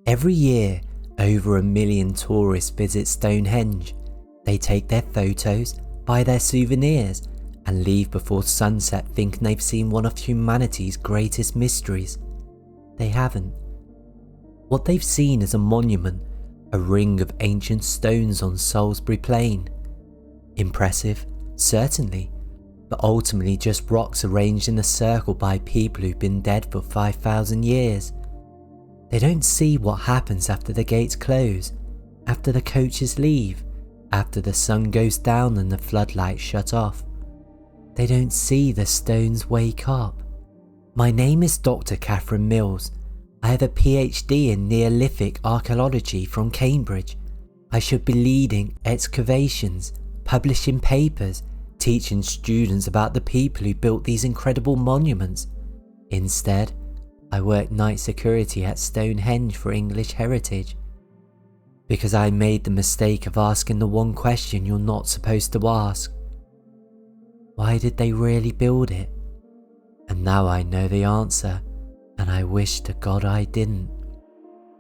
Every year, over 1 million tourists visit Stonehenge. They take their photos, buy their souvenirs, and leave before sunset thinking they've seen one of humanity's greatest mysteries. They haven't. What they've seen is a monument, a ring of ancient stones on Salisbury Plain. Impressive, certainly, but ultimately just rocks arranged in a circle by people who've been dead for 5,000 years. They don't see what happens after the gates close, after the coaches leave, after the sun goes down and the floodlights shut off. They don't see the stones wake up. My name is Dr. Catherine Mills. I have a PhD in Neolithic Archaeology from Cambridge. I should be leading excavations, publishing papers, teaching students about the people who built these incredible monuments. Instead, I work night security at Stonehenge for English Heritage. Because I made the mistake of asking the one question you're not supposed to ask. Why did they really build it? And now I know the answer, and I wish to God I didn't.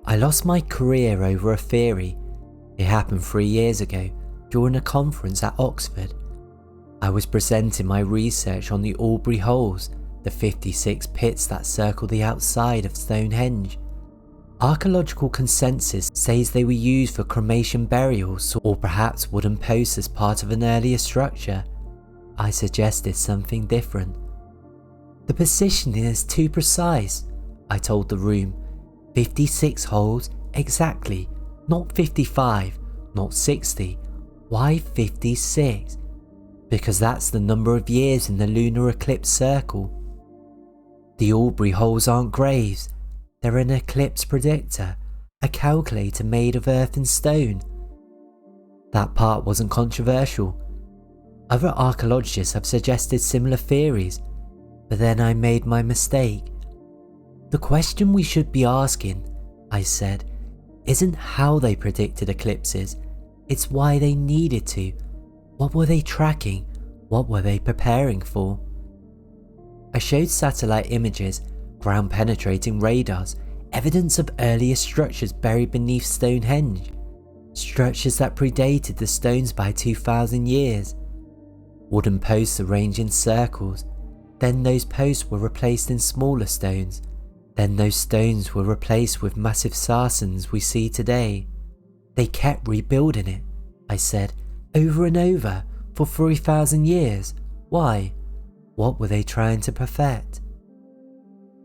I lost my career over a theory. It happened 3 years ago during a conference at Oxford. I was presenting my research on the Aubrey holes, the 56 pits that circle the outside of Stonehenge. Archaeological consensus says they were used for cremation burials or perhaps wooden posts as part of an earlier structure. I suggested something different. The positioning is too precise, I told the room. 56 holes exactly, not 55, not 60. Why 56? Because that's the number of years in the lunar eclipse circle. The Aubrey holes aren't graves, they're an eclipse predictor, a calculator made of earth and stone. That part wasn't controversial. Other archaeologists have suggested similar theories, but then I made my mistake. The question we should be asking, I said, isn't how they predicted eclipses, it's why they needed to. What were they tracking? What were they preparing for? I showed satellite images, ground-penetrating radars, evidence of earlier structures buried beneath Stonehenge, structures that predated the stones by 2,000 years. Wooden posts arranged in circles, then those posts were replaced in smaller stones, then those stones were replaced with massive sarcens we see today. They kept rebuilding it, I said, over and over, for 3,000 years. Why? What were they trying to perfect?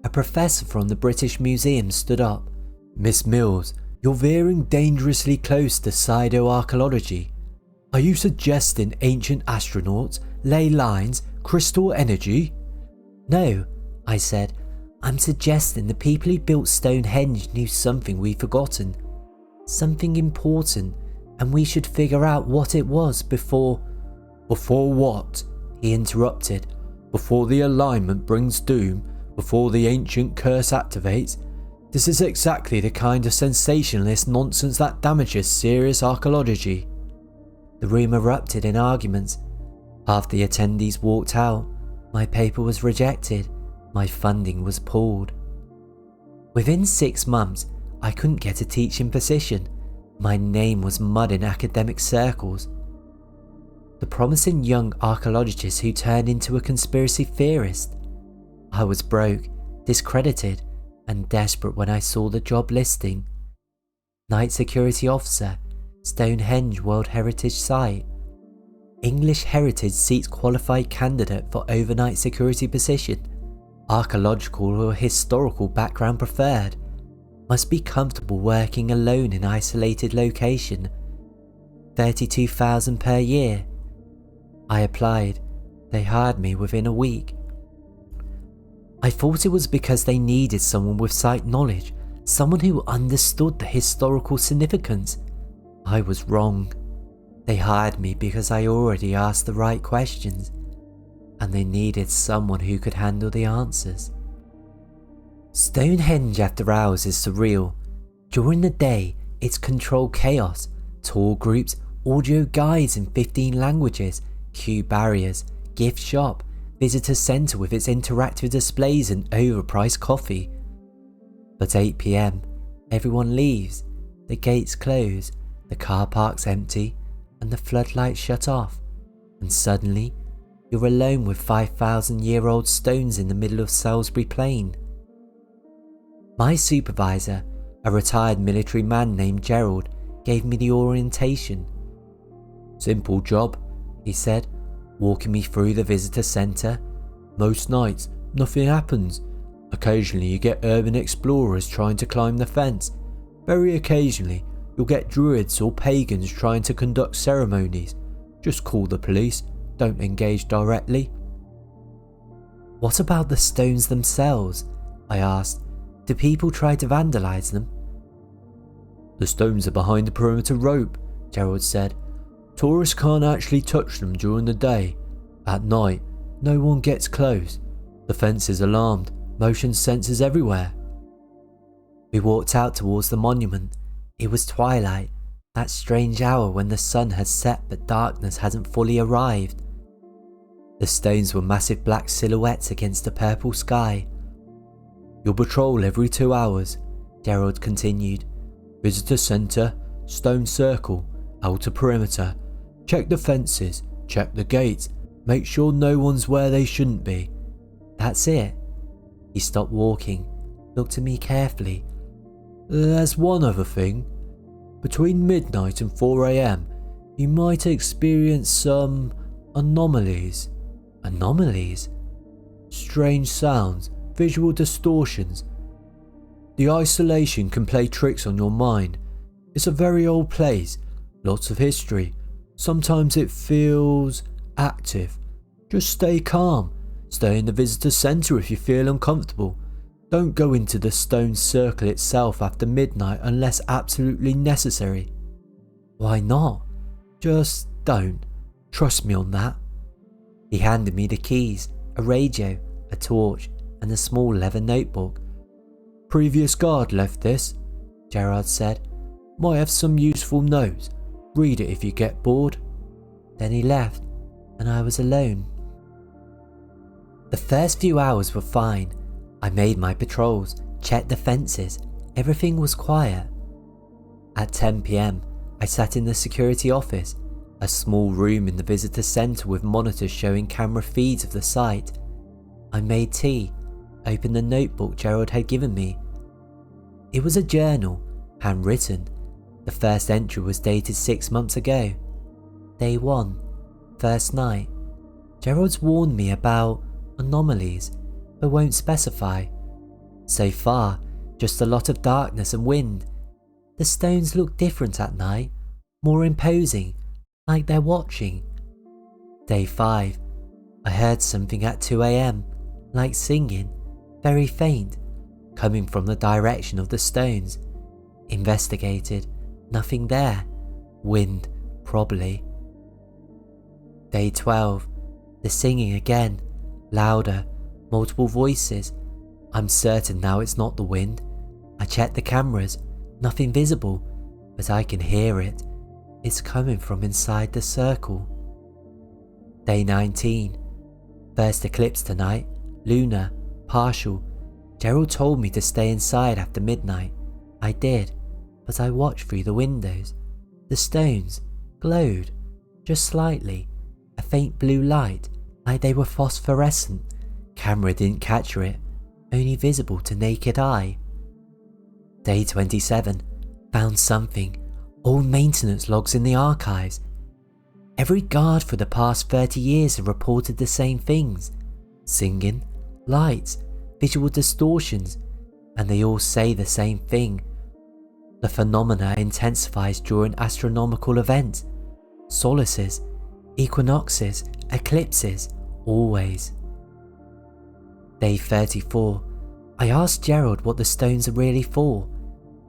A professor from the British Museum stood up. Miss Mills, you're veering dangerously close to pseudo-archaeology. Are you suggesting ancient astronauts, ley lines, crystal energy? No, I said. I'm suggesting the people who built Stonehenge knew something we've forgotten. Something important, and we should figure out what it was before... Before what? He interrupted. Before the alignment brings doom, before the ancient curse activates. This is exactly the kind of sensationalist nonsense that damages serious archaeology. The room erupted in arguments. Half the attendees walked out. My paper was rejected. My funding was pulled. Within 6 months, I couldn't get a teaching position. My name was mud in academic circles. The promising young archaeologist who turned into a conspiracy theorist. I was broke, discredited, and desperate when I saw the job listing. Night security officer, Stonehenge World Heritage Site. English Heritage seeks qualified candidate for overnight security position. Archaeological or historical background preferred. Must be comfortable working alone in isolated location. 32,000 per year. I applied. They hired me within a week. I thought it was because they needed someone with site knowledge, someone who understood the historical significance. I was wrong. They hired me because I already asked the right questions, and they needed someone who could handle the answers. Stonehenge after hours is surreal. During the day, it's controlled chaos, tour groups, audio guides in 15 languages, queue barriers, gift shop, visitor centre with its interactive displays and overpriced coffee. But 8 PM, Everyone leaves, the gates close, the car park's empty, and the floodlights shut off, and suddenly you're alone with 5,000-year-old stones in the middle of Salisbury Plain. My supervisor, a retired military man named Gerald, gave me the orientation. "Simple job," he said, walking me through the visitor centre. "Most nights, nothing happens. Occasionally you get urban explorers trying to climb the fence. Very occasionally you'll get druids or pagans trying to conduct ceremonies. Just call the police, don't engage directly." "What about the stones themselves?" I asked. "Do people try to vandalise them?" "The stones are behind the perimeter rope," Gerald said. "Tourists can't actually touch them during the day. At night, no one gets close. The fence is alarmed, motion sensors everywhere." We walked out towards the monument. It was twilight, that strange hour when the sun has set but darkness hasn't fully arrived. The stones were massive black silhouettes against the purple sky. "You'll patrol every 2 hours," Gerald continued. "Visitor centre, stone circle, outer perimeter. Check the fences, check the gates, make sure no one's where they shouldn't be." "That's it." He stopped walking, looked at me carefully. "There's one other thing. Between midnight and 4 a.m, you might experience some anomalies." "Anomalies?" "Strange sounds, visual distortions. The isolation can play tricks on your mind. It's a very old place, lots of history. Sometimes it feels active. Just stay calm. Stay in the visitor centre if you feel uncomfortable. Don't go into the stone circle itself after midnight unless absolutely necessary." "Why not?" "Just don't. Trust me on that." He handed me the keys, a radio, a torch, and a small leather notebook. "Previous guard left this," Gerard said. "Might have some useful notes. Read it if you get bored." Then he left, and I was alone. The first few hours were fine. I made my patrols, checked the fences, everything was quiet. At 10 p.m, I sat in the security office, a small room in the visitor centre with monitors showing camera feeds of the site. I made tea, opened the notebook Gerald had given me. It was a journal, handwritten. The first entry was dated 6 months ago. Day 1, first night. Gerald's warned me about anomalies, but won't specify. So far, just a lot of darkness and wind. The stones look different at night, more imposing, like they're watching. Day 5, I heard something at 2 a.m, like singing, very faint, coming from the direction of the stones. Investigated, nothing there. Wind, probably. Day 12, the singing again, louder, multiple voices. I'm certain now it's not the wind. I checked the cameras, nothing visible, but I can hear it. It's coming from inside the circle. Day 19, first eclipse tonight, lunar, partial. Gerald told me to stay inside after midnight. I did, but I watched through the windows. The stones glowed, just slightly, a faint blue light, like they were phosphorescent. Camera didn't capture it, only visible to naked eye. Day 27, found something, old maintenance logs in the archives. Every guard for the past 30 years have reported the same things. Singing, lights, visual distortions, and they all say the same thing. The phenomena intensifies during astronomical events, solstices, equinoxes, eclipses, always. Day 34, I asked Gerald what the stones are really for.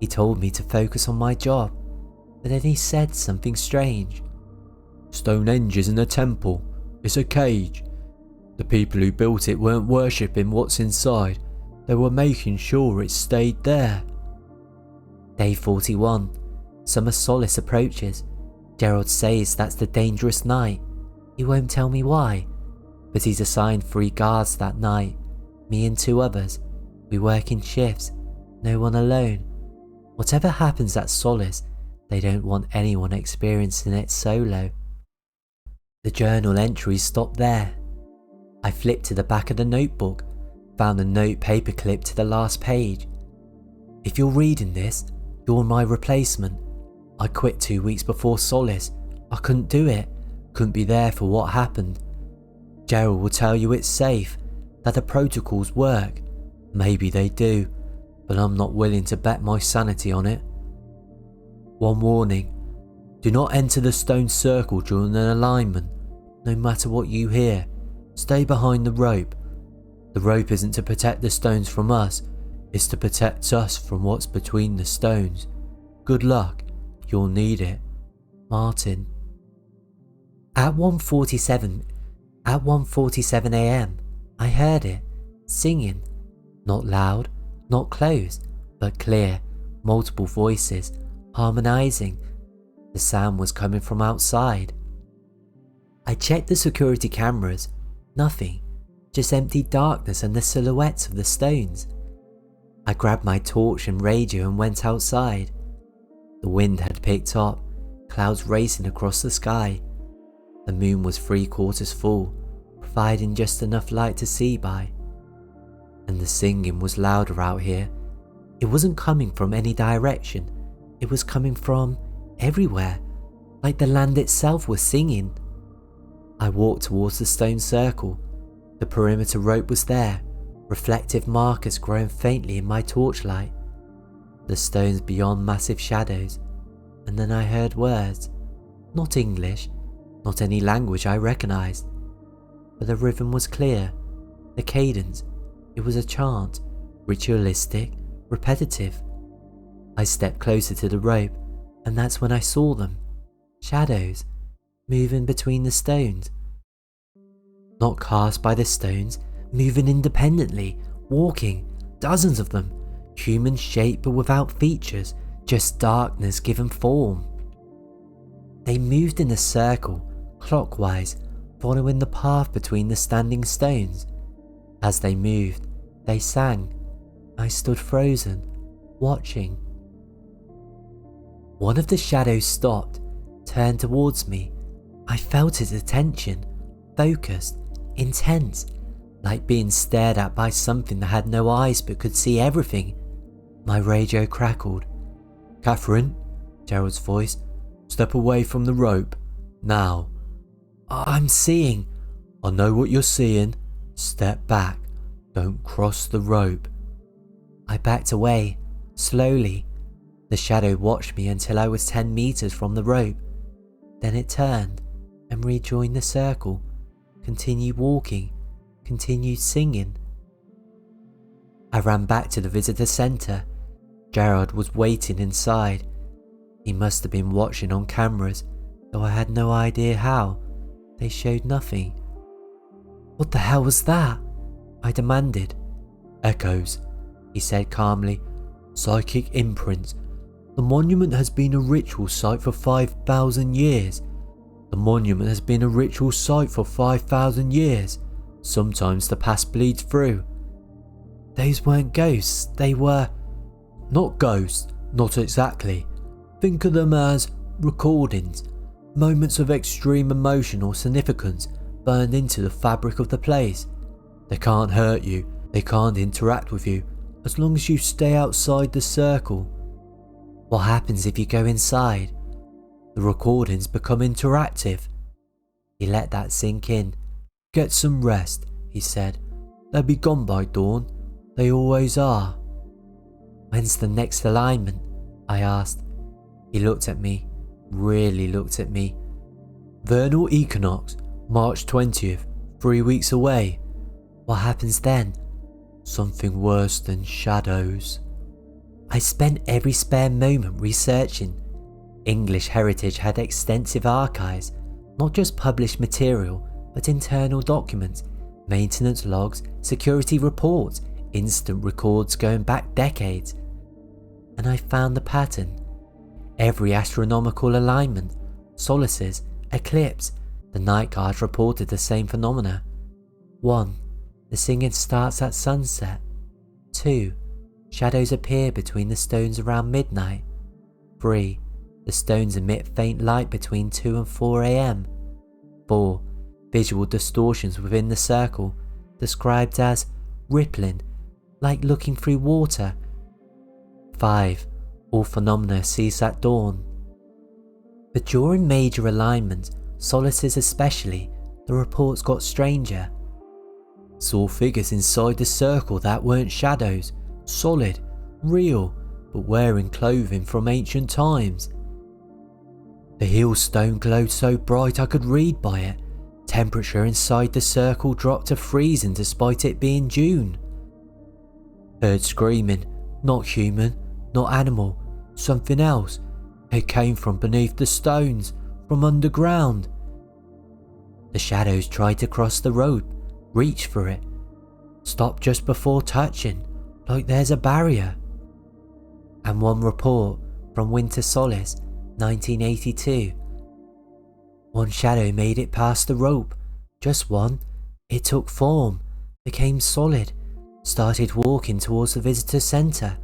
He told me to focus on my job, but then he said something strange. Stonehenge isn't a temple, it's a cage. The people who built it weren't worshipping what's inside, they were making sure it stayed there. Day 41, summer solace approaches. Gerald says that's the dangerous night. He won't tell me why, but he's assigned 3 guards that night, me and 2 others. We work in shifts, no one alone. Whatever happens at Solace, they don't want anyone experiencing it solo. The journal entries stopped there. I flipped to the back of the notebook, found a note paper clipped to the last page. If you're reading this, you're my replacement. I quit 2 weeks before Solace. I couldn't do it, couldn't be there for what happened. Gerald will tell you it's safe, that the protocols work. Maybe they do, but I'm not willing to bet my sanity on it. One warning, do not enter the stone circle during an alignment. No matter what you hear, stay behind the rope. The rope isn't to protect the stones from us, it's to protect us from what's between the stones. Good luck, you'll need it. Martin. At 1:47 a.m, I heard it, singing. Not loud, not close, but clear, multiple voices, harmonizing. The sound was coming from outside. I checked the security cameras. Nothing, just empty darkness and the silhouettes of the stones. I grabbed my torch and radio and went outside. The wind had picked up, clouds racing across the sky. The moon was 3/4 full, providing just enough light to see by. And the singing was louder out here. It wasn't coming from any direction, it was coming from everywhere, like the land itself was singing. I walked towards the stone circle. The perimeter rope was there, reflective markers growing faintly in my torchlight. The stones beyond massive shadows, and then I heard words. Not English, not any language I recognised, but the rhythm was clear, the cadence, it was a chant, ritualistic, repetitive. I stepped closer to the rope, and that's when I saw them. Shadows, moving between the stones. Not cast by the stones, moving independently, walking, dozens of them, human shape but without features, just darkness given form. They moved in a circle, clockwise, following the path between the standing stones. As they moved, they sang. I stood frozen, watching. One of the shadows stopped, turned towards me. I felt its attention, focused, intense, like being stared at by something that had no eyes but could see everything. My radio crackled. "Catherine," Gerald's voice, "step away from the rope. Now." "I'm seeing." "I know what you're seeing. Step back. Don't cross the rope." I backed away, slowly. The shadow watched me until I was 10 meters from the rope. Then it turned and rejoined the circle, continued walking, continued singing. I ran back to the visitor centre. Gerald was waiting inside. He must have been watching on cameras, though I had no idea how. They showed nothing. "What the hell was that?" I demanded. "Echoes," he said calmly. "Psychic imprints. The monument has been a ritual site for 5,000 years. The monument has been a ritual site for 5,000 years. Sometimes the past bleeds through." "Those weren't ghosts, they were..." "Not ghosts, not exactly. Think of them as recordings, moments of extreme emotional significance burned into the fabric of the place. They can't hurt you, they can't interact with you, as long as you stay outside the circle." "What happens if you go inside?" "The recordings become interactive." He let that sink in. "Get some rest," he said. "They'll be gone by dawn. They always are." "When's the next alignment?" I asked. He looked at me, really looked at me. "Vernal equinox, March 20th, 3 weeks away." "What happens then?" "Something worse than shadows." I spent every spare moment researching. English Heritage had extensive archives, not just published material, but internal documents, maintenance logs, security reports, instant records going back decades. And I found the pattern. Every astronomical alignment, Solstice, eclipse, the night guard reported the same phenomena. 1. The singing starts at sunset. 2. Shadows appear between the stones around midnight. 3. The stones emit faint light between 2 and 4 a.m. 4. Visual distortions within the circle, described as rippling, like looking through water. 5. All phenomena cease at dawn. But during major alignment, Solstices especially, the reports got stranger. Saw figures inside the circle that weren't shadows, solid, real, but wearing clothing from ancient times. The heel stone glowed so bright I could read by it. Temperature inside the circle dropped to freezing despite it being June. Heard screaming, not human, not animal, something else. It came from beneath the stones, from underground. The shadows tried to cross the rope, reach for it, stop just before touching, like there's a barrier. And one report from Winter Solace, 1982. One shadow made it past the rope, just one. It took form, became solid, started walking towards the visitor centre.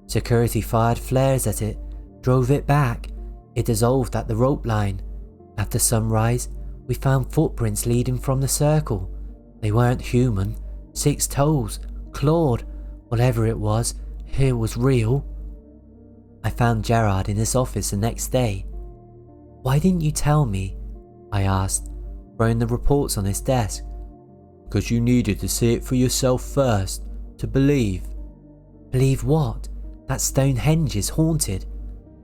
Security fired flares at it, drove it back. It dissolved at the rope line. After sunrise, we found footprints leading from the circle. They weren't human, 6 toes, clawed, whatever it was real. I found Gerard in his office the next day. Why didn't you tell me? I asked, throwing the reports on his desk. Because you needed to see it for yourself first, to believe. Believe what? That Stonehenge is haunted?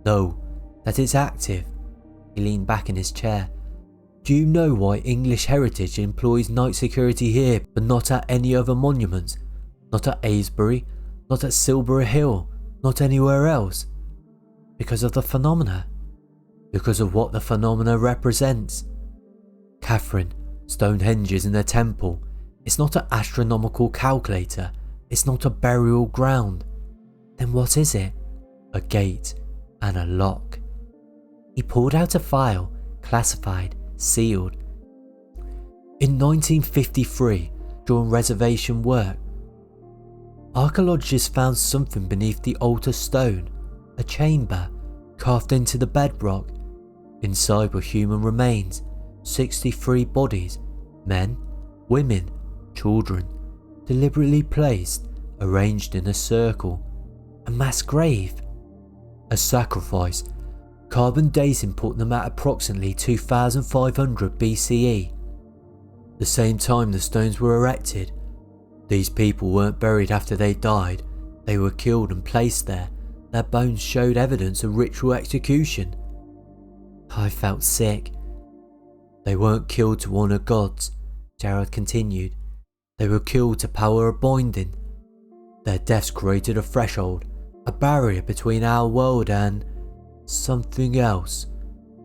No, that it's active. He leaned back in his chair. Do you know why English Heritage employs night security here but not at any other monuments? Not at Aysbury, not at Silbury Hill, not anywhere else? Because of the phenomena. Because of what the phenomena represents. Catherine, Stonehenge isn't a temple. It's not an astronomical calculator. It's not a burial ground. Then what is it? A gate and a lock. He pulled out a file, classified, sealed. In 1953, during reservation work, archaeologists found something beneath the altar stone, a chamber carved into the bedrock. Inside were human remains, 63 bodies, men, women, children, deliberately placed, arranged in a circle, a mass grave, a sacrifice. Carbon dating put them at approximately 2500 BCE, the same time the stones were erected. These people weren't buried after they died, they were killed and placed there. Their bones showed evidence of ritual execution. I felt sick. They weren't killed to honour gods, Gerard continued. They were killed to power a binding. Their deaths created a threshold, a barrier between our world and something else,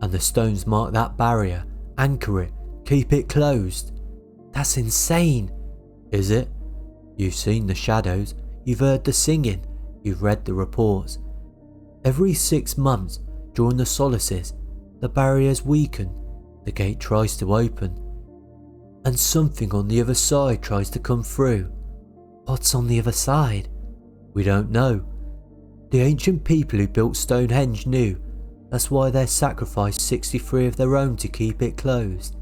and the stones mark that barrier, anchor it, keep it closed. That's insane. Is it? You've seen the shadows, you've heard the singing, you've read the reports. Every 6 months, during the solstices, the barriers weaken, the gate tries to open, and something on the other side tries to come through. What's on the other side? We don't know. The ancient people who built Stonehenge knew. That's why they sacrificed 63 of their own to keep it closed.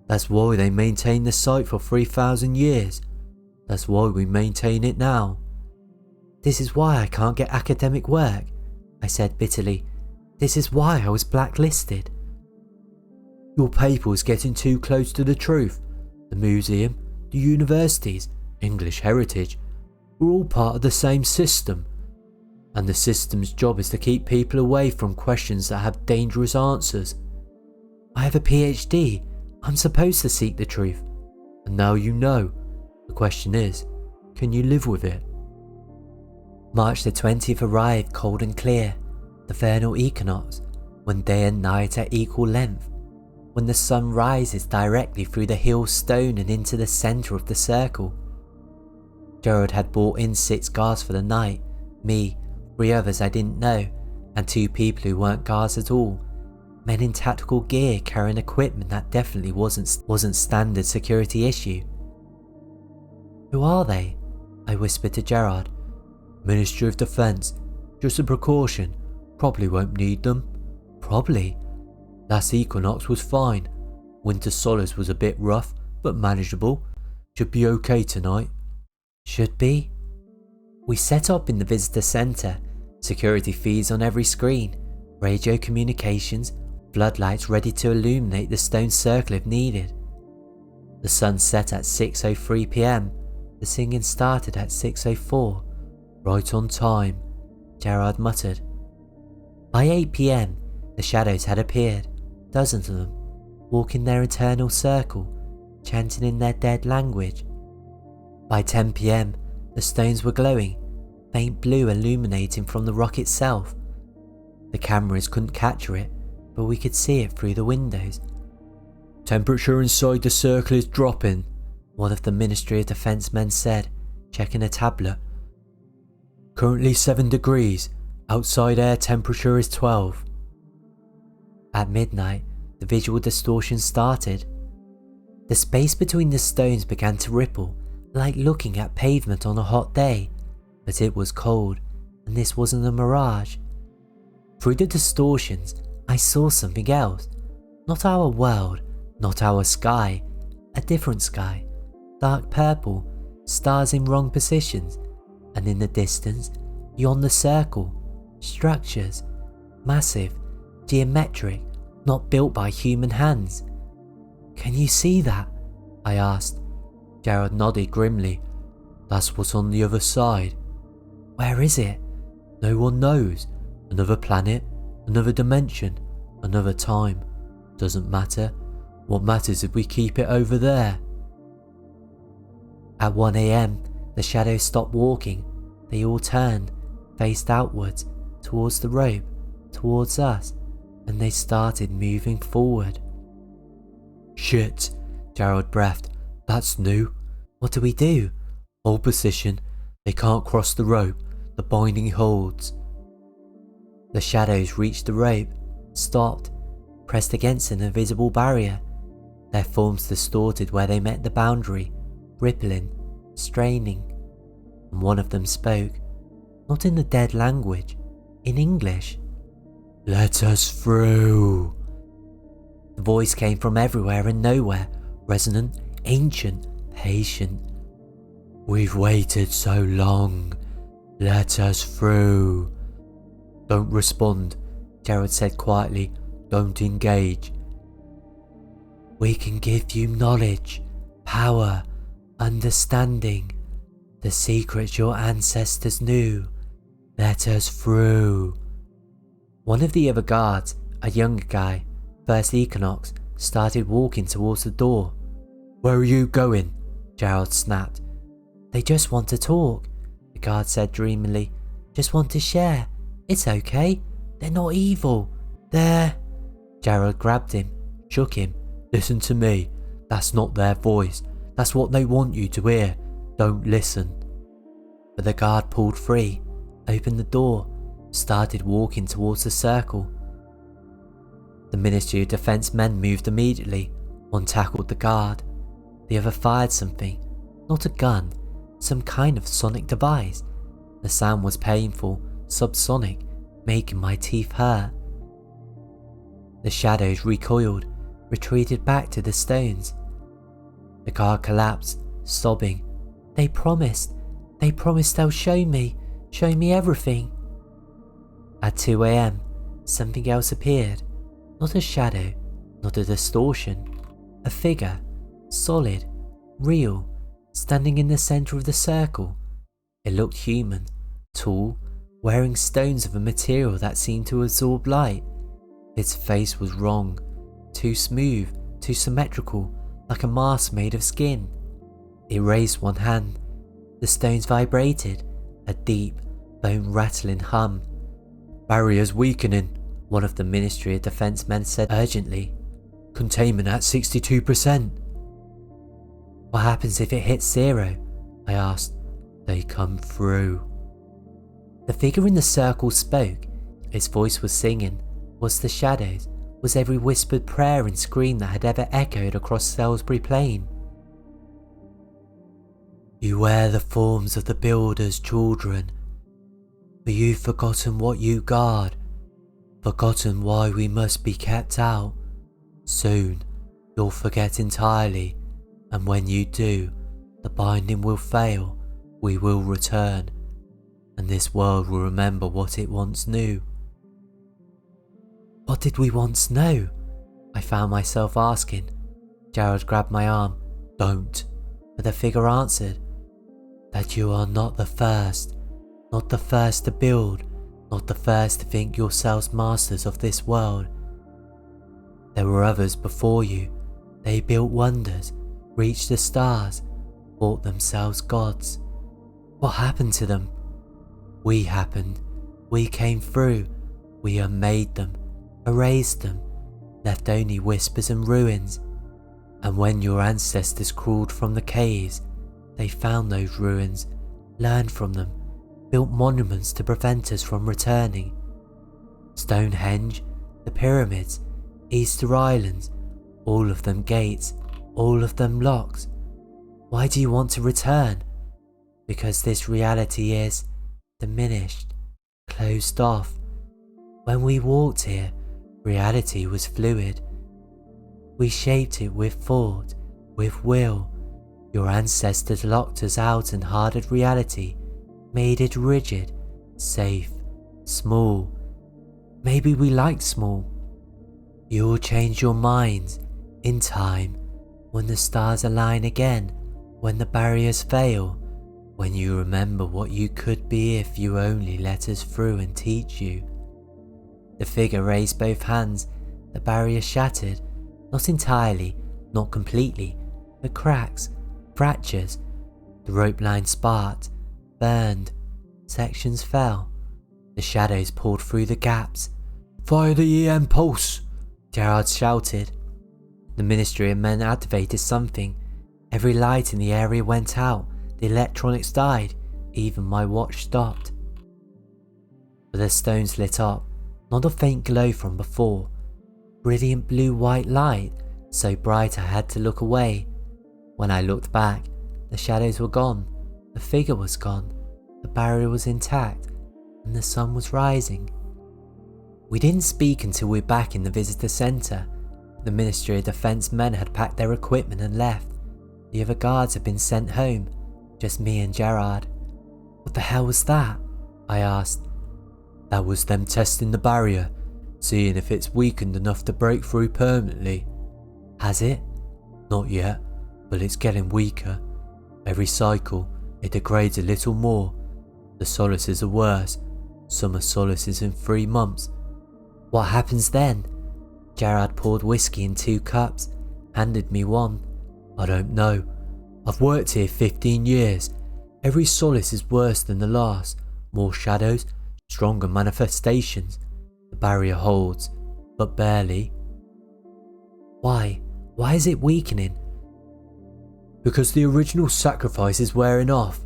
That's why they maintained the site for 3,000 years. That's why we maintain it now. This is why I can't get academic work, I said bitterly. This is why I was blacklisted. Your paper was getting too close to the truth. The museum, the universities, English Heritage, we're all part of the same system. And the system's job is to keep people away from questions that have dangerous answers. I have a PhD. I'm supposed to seek the truth. And now you know. The question is, can you live with it? March the 20th arrived cold and clear, the vernal equinox, when day and night are equal length, when the sun rises directly through the hill stone and into the centre of the circle. Gerard had brought in 6 guards for the night, me, 3 others I didn't know, and 2 people who weren't guards at all, men in tactical gear carrying equipment that definitely wasn't standard security issue. Who are they? I whispered to Gerard. Ministry of Defence. Just a precaution. Probably won't need them. Probably. Last equinox was fine. Winter Solace was a bit rough, but manageable. Should be okay tonight. Should be? We set up in the visitor centre. Security feeds on every screen. Radio communications. Floodlights ready to illuminate the stone circle if needed. The sun set at 6:03 PM. The singing started at 6:04. Right on time, Gerard muttered. By 8 PM, the shadows had appeared, dozens of them, walking their eternal circle, chanting in their dead language. By 10 PM, the stones were glowing, faint blue illuminating from the rock itself. The cameras couldn't capture it, but we could see it through the windows. Temperature inside the circle is dropping, one of the Ministry of Defence men said, checking a tablet. Currently 7 degrees, outside air temperature is 12. At midnight, the visual distortion started. The space between the stones began to ripple, like looking at pavement on a hot day, but it was cold, and this wasn't a mirage. Through the distortions, I saw something else. Not our world, not our sky, a different sky, dark purple, stars in wrong positions, and in the distance, beyond the circle, structures, massive, geometric, not built by human hands. Can you see that? I asked. Gerard nodded grimly. That's what's on the other side. Where is it? No one knows. Another planet, another dimension, another time. Doesn't matter. What matters if we keep it over there? At 1 AM, the shadows stopped walking. They all turned, faced outwards, towards the rope, towards us, and they started moving forward. Shit, Gerald breathed. That's new. What do we do? Hold position. They can't cross the rope. The binding holds. The shadows reached the rope, stopped, pressed against an invisible barrier. Their forms distorted where they met the boundary, rippling, straining, and one of them spoke, not in the dead language, in English. Let us through. The voice came from everywhere and nowhere, resonant, ancient, patient. We've waited so long. Let us through. Don't respond, Gerald said quietly. Don't engage. We can give you knowledge, power, understanding, the secrets your ancestors knew. Let us through. One of the other guards, a younger guy, first equinox, started walking towards the door. Where are you going? Gerald snapped. They just want to talk, the guard said dreamily. Just want to share. It's okay. They're not evil. They're... Gerald grabbed him, shook him. Listen to me. That's not their voice. That's what they want you to hear. Don't listen. But the guard pulled free, opened the door, started walking towards the circle. The Ministry of Defence men moved immediately. One tackled the guard. The other fired something. Not a gun, some kind of sonic device. The sound was painful, subsonic, making my teeth hurt. The shadows recoiled, retreated back to the stones. The guard collapsed, sobbing. They promised they'll show me everything. At 2 AM, something else appeared. Not a shadow, not a distortion. A figure, solid, real, standing in the centre of the circle. It looked human, tall, wearing stones of a material that seemed to absorb light. Its face was wrong, too smooth, too symmetrical, like a mask made of skin. It raised one hand. The stones vibrated, a deep, bone-rattling hum. Barriers weakening, one of the Ministry of Defence men said urgently. Containment at 62%. What happens if it hits 0? I asked. They come through. The figure in the circle spoke. Its voice was singing, was the shadows, was every whispered prayer and scream that had ever echoed across Salisbury Plain. You wear the forms of the builders' children, For you've forgotten what you guard, forgotten why we must be kept out. Soon, you'll forget entirely, and when you do, the binding will fail, we will return, and this world will remember what it once knew. What did we once know? I found myself asking. Gerard grabbed my arm. Don't. But the figure answered. That you are not the first to build, not the first to think yourselves masters of this world. There were others before you. They built wonders, reached the stars, thought themselves gods. What happened to them? We happened. We came through. We unmade them, erased them, left only whispers and ruins. And when your ancestors crawled from the caves, they found those ruins, learned from them, built monuments to prevent us from returning. Stonehenge, the pyramids, Easter Islands, all of them gates, all of them locks. Why do you want to return? Because this reality is diminished, closed off. When we walked here, reality was fluid. We shaped it with thought, with will. Your ancestors locked us out and hardened reality, made it rigid, safe, small. Maybe we like small. You'll change your minds in time, when the stars align again, when the barriers fail, when you remember what you could be if you only let us through and teach you. The figure raised both hands, the barrier shattered, not entirely, not completely, but cracks, fractures. The rope line sparked, burned, sections fell. The shadows poured through the gaps. Fire the EM pulse, Gerard shouted. The Ministry of Men activated something. Every light in the area went out, the electronics died, even my watch stopped. But the stones lit up, not a faint glow from before. Brilliant blue-white light, so bright I had to look away. When I looked back, the shadows were gone, the figure was gone, the barrier was intact, and the sun was rising. We didn't speak until we were back in the visitor centre. The Ministry of Defence men had packed their equipment and left. The other guards had been sent home, just me and Gerard. What the hell was that? I asked. That was them testing the barrier, seeing if it's weakened enough to break through permanently. Has it? Not yet, but it's getting weaker. Every cycle, it degrades a little more. The solaces are worse. Some are solaces in 3 months. What happens then? Gerard poured whiskey in 2 cups, handed me one. I don't know. I've worked here 15 years. Every solace is worse than the last. More shadows, stronger manifestations. The barrier holds, but barely. Why? Why is it weakening? Because the original sacrifice is wearing off.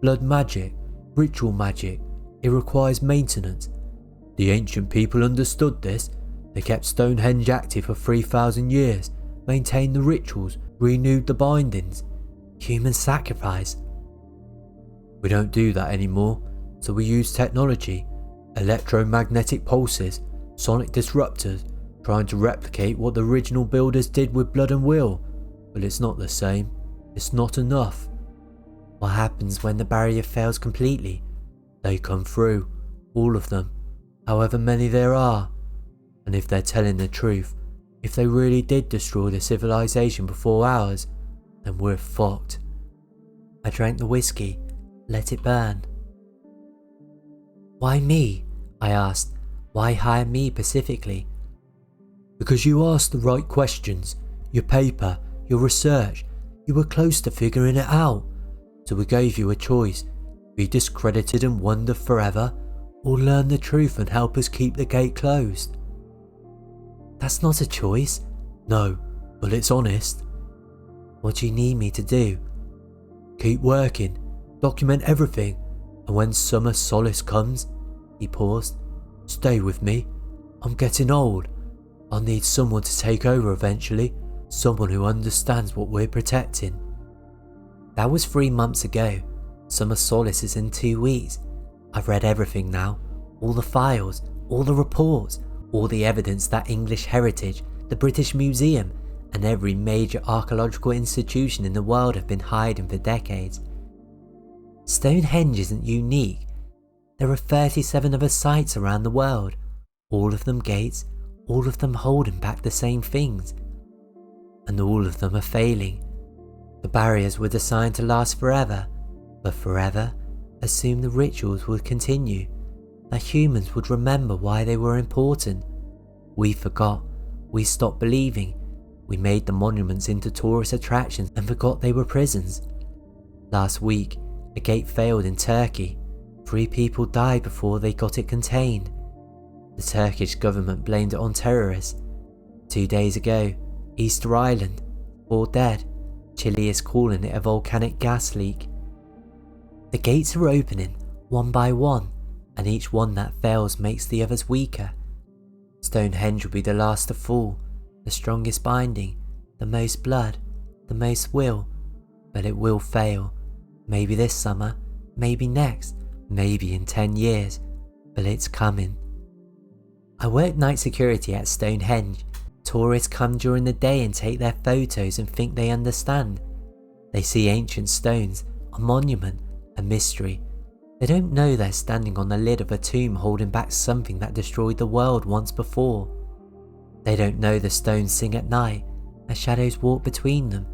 Blood magic, ritual magic. It requires maintenance. The ancient people understood this. They kept Stonehenge active for 3,000 years, maintained the rituals, renewed the bindings. Human sacrifice. We don't do that anymore, so we use technology, electromagnetic pulses, sonic disruptors, trying to replicate what the original builders did with blood and will, but it's not the same. It's not enough. What happens when the barrier fails completely? They come through, all of them, however many there are. And if they're telling the truth, if they really did destroy the civilization before ours, then we're fucked. I drank the whiskey, let it burn. Why me? I asked. Why hire me specifically? Because you asked the right questions. Your paper, your research, you were close to figuring it out. So we gave you a choice. Be discredited and wonder forever, or learn the truth and help us keep the gate closed. That's not a choice. No, but it's honest. What do you need me to do? Keep working, document everything, and when summer solace comes, he paused, stay with me. I'm getting old. I'll need someone to take over eventually, someone who understands what we're protecting. That was 3 months ago. Summer solace is in 2 weeks. I've read everything now, all the files, all the reports, all the evidence that English Heritage, the British Museum, and every major archaeological institution in the world have been hiding for decades. Stonehenge isn't unique. There are 37 other sites around the world, all of them gates, all of them holding back the same things. And all of them are failing. The barriers were designed to last forever, but forever assumed the rituals would continue, that humans would remember why they were important. We forgot, we stopped believing, we made the monuments into tourist attractions and forgot they were prisons. Last week, a gate failed in Turkey. 3 people died before they got it contained. The Turkish government blamed it on terrorists. 2 days ago, Easter Island, 4 dead. Chile is calling it a volcanic gas leak. The gates are opening, one by one, and each one that fails makes the others weaker. Stonehenge will be the last to fall, the strongest binding, the most blood, the most will, but it will fail. Maybe this summer, maybe next, maybe in 10 years, but it's coming. I work night security at Stonehenge. Tourists come during the day and take their photos and think they understand. They see ancient stones, a monument, a mystery. They don't know they're standing on the lid of a tomb holding back something that destroyed the world once before. They don't know the stones sing at night, as shadows walk between them,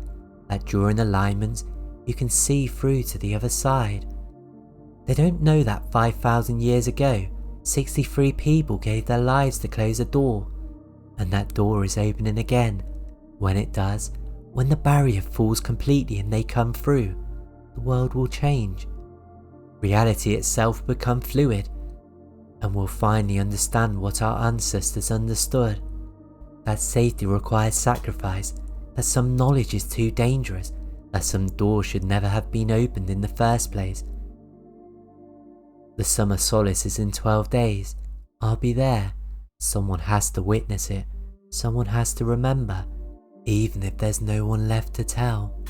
that during alignments you can see through to the other side. They don't know that 5,000 years ago, 63 people gave their lives to close a door, and that door is opening again. When it does, when the barrier falls completely and they come through, the world will change. Reality itself will become fluid, and we'll finally understand what our ancestors understood. That safety requires sacrifice, that some knowledge is too dangerous, that some doors should never have been opened in the first place. The summer Solstice is in 12 days. I'll be there. Someone has to witness it. Someone has to remember, even if there's no one left to tell.